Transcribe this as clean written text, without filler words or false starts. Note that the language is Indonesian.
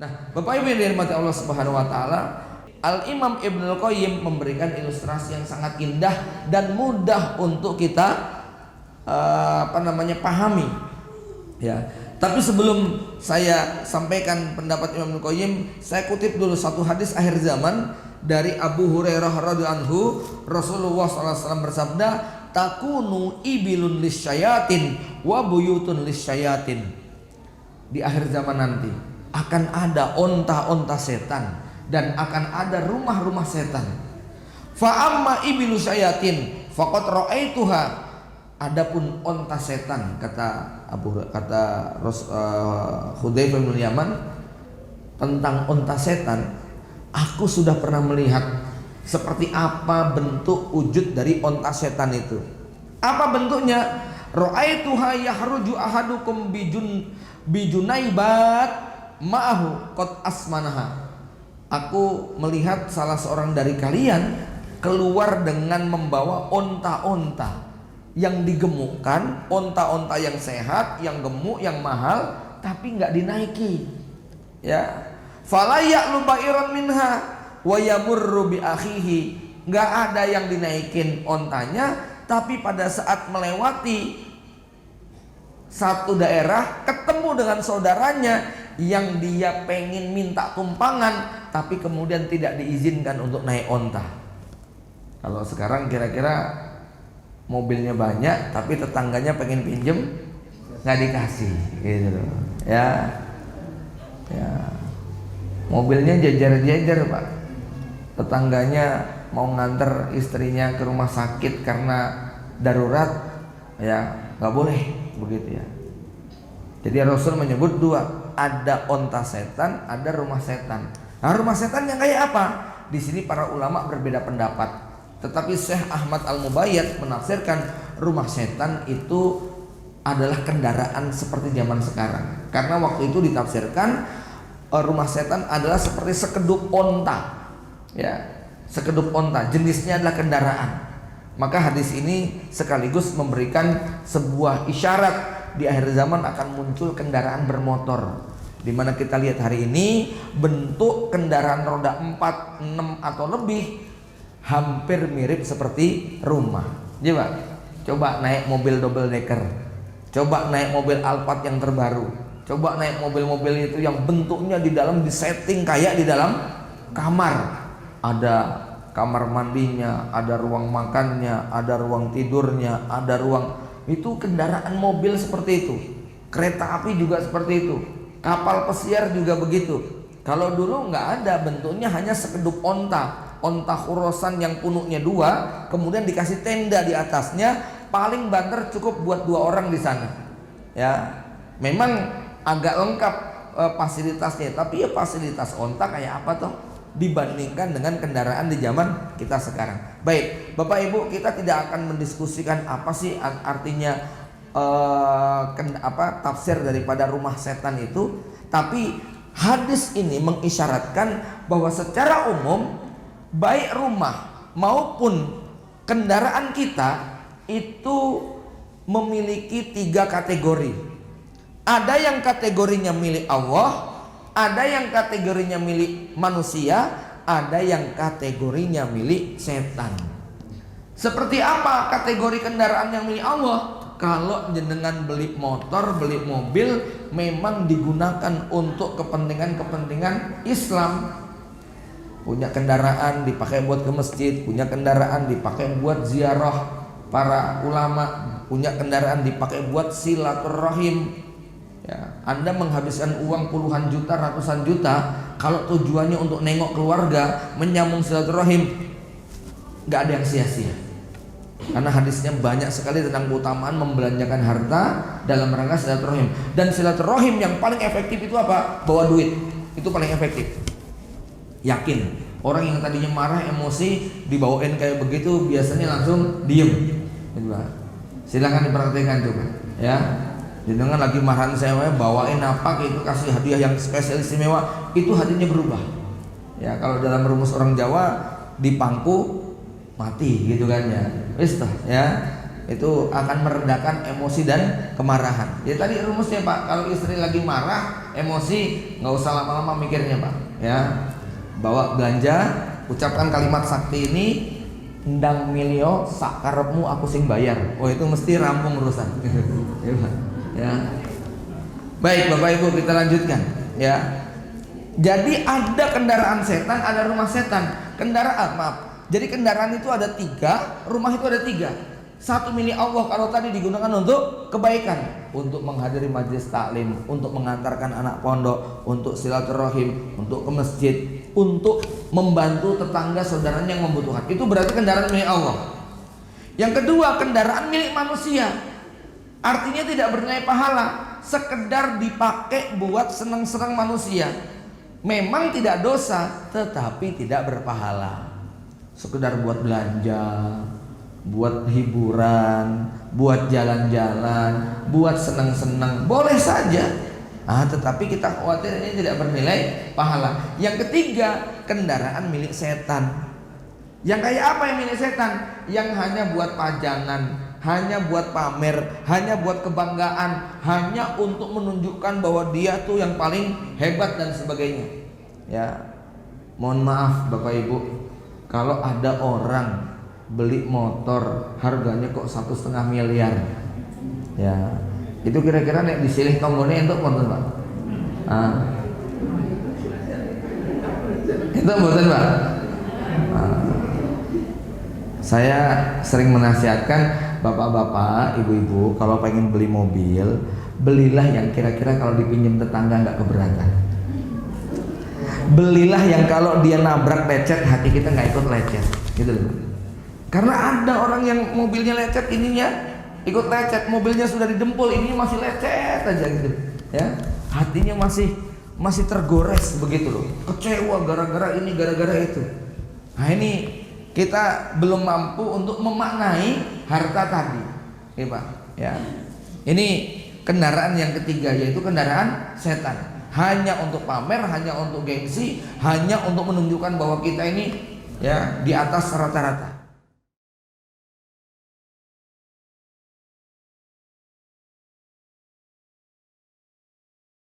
Nah, Bapak Ibu yang dirahmati Allah Subhanahu wa taala, Al-Imam Ibnul Qayyim memberikan ilustrasi yang sangat indah dan mudah untuk kita pahami. Ya. Tapi sebelum saya sampaikan pendapat Imam Ibnul Qayyim, saya kutip dulu satu hadis akhir zaman dari Abu Hurairah radhiyallahu anhu. Rasulullah SAW bersabda, "Takunu ibilun lisyayatin wa buyutun lisyayatin." Di akhir zaman nanti akan ada onta-onta setan dan akan ada rumah-rumah setan. Fa amma ibilu syayatin faqad ra'aituha. Adapun onta setan, kata Hudzaifah bin Yaman tentang onta setan, aku sudah pernah melihat seperti apa bentuk wujud dari onta setan itu. Apa bentuknya? Ra'aituha yahruju ahadukum bijunaibat ma'ahu qad asmanaha. Aku melihat salah seorang dari kalian keluar dengan membawa onta-onta yang digemukkan, onta-onta yang sehat, yang gemuk, yang mahal, tapi nggak dinaiki. Ya, fala ya'lu ba'iran minha wa yamurru bi akhihi. Nggak ada yang dinaikin ontanya, tapi pada saat melewati satu daerah ketemu dengan saudaranya yang dia pengen minta tumpangan, tapi kemudian tidak diizinkan untuk naik onta. Kalau sekarang kira-kira mobilnya banyak tapi tetangganya pengen pinjem nggak dikasih gitu ya. Mobilnya jajar-jajar Pak, tetangganya mau nganter istrinya ke rumah sakit karena darurat, ya nggak boleh begitu ya. Jadi Rasul menyebut dua, ada onta setan, ada rumah setan. Nah, rumah setan yang kayak apa? Di sini para ulama berbeda pendapat. Tetapi Syekh Ahmad Al-Mubayyad menafsirkan rumah setan itu adalah kendaraan seperti zaman sekarang. Karena waktu itu ditafsirkan rumah setan adalah seperti sekedup onta. Ya, sekedup onta, jenisnya adalah kendaraan. Maka hadis ini sekaligus memberikan sebuah isyarat di akhir zaman akan muncul kendaraan bermotor. Di mana kita lihat hari ini bentuk kendaraan roda 4, 6 atau lebih hampir mirip seperti rumah. Coba naik mobil double decker, coba naik mobil Alphard yang terbaru, coba naik mobil-mobil itu yang bentuknya di dalam disetting kayak di dalam kamar. Ada kamar mandinya, ada ruang makannya, ada ruang tidurnya, ada ruang, itu kendaraan mobil seperti itu. Kereta api juga seperti itu, kapal pesiar juga begitu. Kalau dulu nggak ada, bentuknya hanya sekedup onta khorosan yang punuknya 2, kemudian dikasih tenda di atasnya, paling banter cukup buat 2 orang di sana. Ya, memang agak lengkap fasilitasnya, tapi ya fasilitas onta kayak apa toh dibandingkan dengan kendaraan di zaman kita sekarang. Baik, Bapak Ibu, kita tidak akan mendiskusikan apa sih artinya tafsir daripada rumah setan itu, tapi hadis ini mengisyaratkan bahwa secara umum baik rumah maupun kendaraan kita itu memiliki 3 kategori. Ada yang kategorinya milik Allah, ada yang kategorinya milik manusia, ada yang kategorinya milik setan. Seperti apa kategori kendaraan yang milik Allah? Kalau jenengan beli motor, beli mobil, memang digunakan untuk kepentingan-kepentingan Islam. Punya kendaraan dipakai buat ke masjid, punya kendaraan dipakai buat ziarah para ulama, punya kendaraan dipakai buat silaturahim. Ya, Anda menghabiskan uang puluhan juta, ratusan juta, kalau tujuannya untuk nengok keluarga, menyambung silaturahim, nggak ada yang sia-sia. Karena hadisnya banyak sekali tentang keutamaan membelanjakan harta dalam rangka silaturahim. Dan silaturahim yang paling efektif itu apa? Bawa duit, itu paling efektif. Yakin, orang yang tadinya marah, emosi, dibawain kayak begitu biasanya langsung diem. Silahkan diperhatikan coba ya. Jangan lagi marahan saya, bawain apa itu, kasih hadiah yang spesial istimewa, itu hatinya berubah. Ya, kalau dalam rumus orang Jawa, dipangku mati gitu kan ya. Wis toh ya. itu akan meredakan emosi dan kemarahan. Ya tadi rumusnya Pak, kalau istri lagi marah, emosi, nggak usah lama-lama mikirnya Pak. Ya, bawa belanja, ucapkan kalimat sakti ini, ndang milio sakarepmu aku sing bayar. Oh itu mesti rampung urusan. Ya, Pak. Ya. Baik Bapak Ibu, kita lanjutkan. Ya. Jadi ada kendaraan setan, ada rumah setan. Kendaraan, maaf. Jadi kendaraan itu ada 3, rumah itu ada 3. Satu milik Allah kalau tadi digunakan untuk kebaikan, untuk menghadiri majelis taklim, untuk mengantarkan anak pondok, untuk silaturahim, untuk ke masjid, untuk membantu tetangga saudaranya yang membutuhkan. Itu berarti kendaraan milik Allah. Yang kedua, kendaraan milik manusia. Artinya tidak bernilai pahala, sekedar dipakai buat senang-senang manusia. Memang tidak dosa, tetapi tidak berpahala. Sekedar buat belanja, buat hiburan, buat jalan-jalan, buat senang-senang, boleh saja. Tetapi kita khawatir ini tidak bernilai pahala. Yang ketiga, kendaraan milik setan. Yang kayak apa yang milik setan? Yang hanya buat pajangan, hanya buat pamer, hanya buat kebanggaan, hanya untuk menunjukkan bahwa dia tuh yang paling hebat dan sebagainya. Ya, mohon maaf Bapak Ibu, kalau ada orang beli motor harganya kok 1,5 miliar, ya itu kira-kira nek disilih tonggone untuk konten Pak. Itu mboten Pak. Saya sering menasihatkan bapak-bapak, ibu-ibu, kalau pengen beli mobil, belilah yang kira-kira kalau dipinjam tetangga nggak keberatan. Belilah yang kalau dia nabrak lecet, hati kita nggak ikut lecet, gitu loh. Karena ada orang yang mobilnya lecet, ininya ikut lecet, mobilnya sudah didempul, ini masih lecet aja gitu, ya. Hatinya masih tergores begitu loh, kecewa gara-gara ini, gara-gara itu. Nah ini kita belum mampu untuk memaknai harta tadi, ya Pak. Ya, ini kendaraan yang ketiga, yaitu kendaraan setan. Hanya untuk pamer, hanya untuk gengsi, hanya untuk menunjukkan bahwa kita ini ya di atas rata-rata.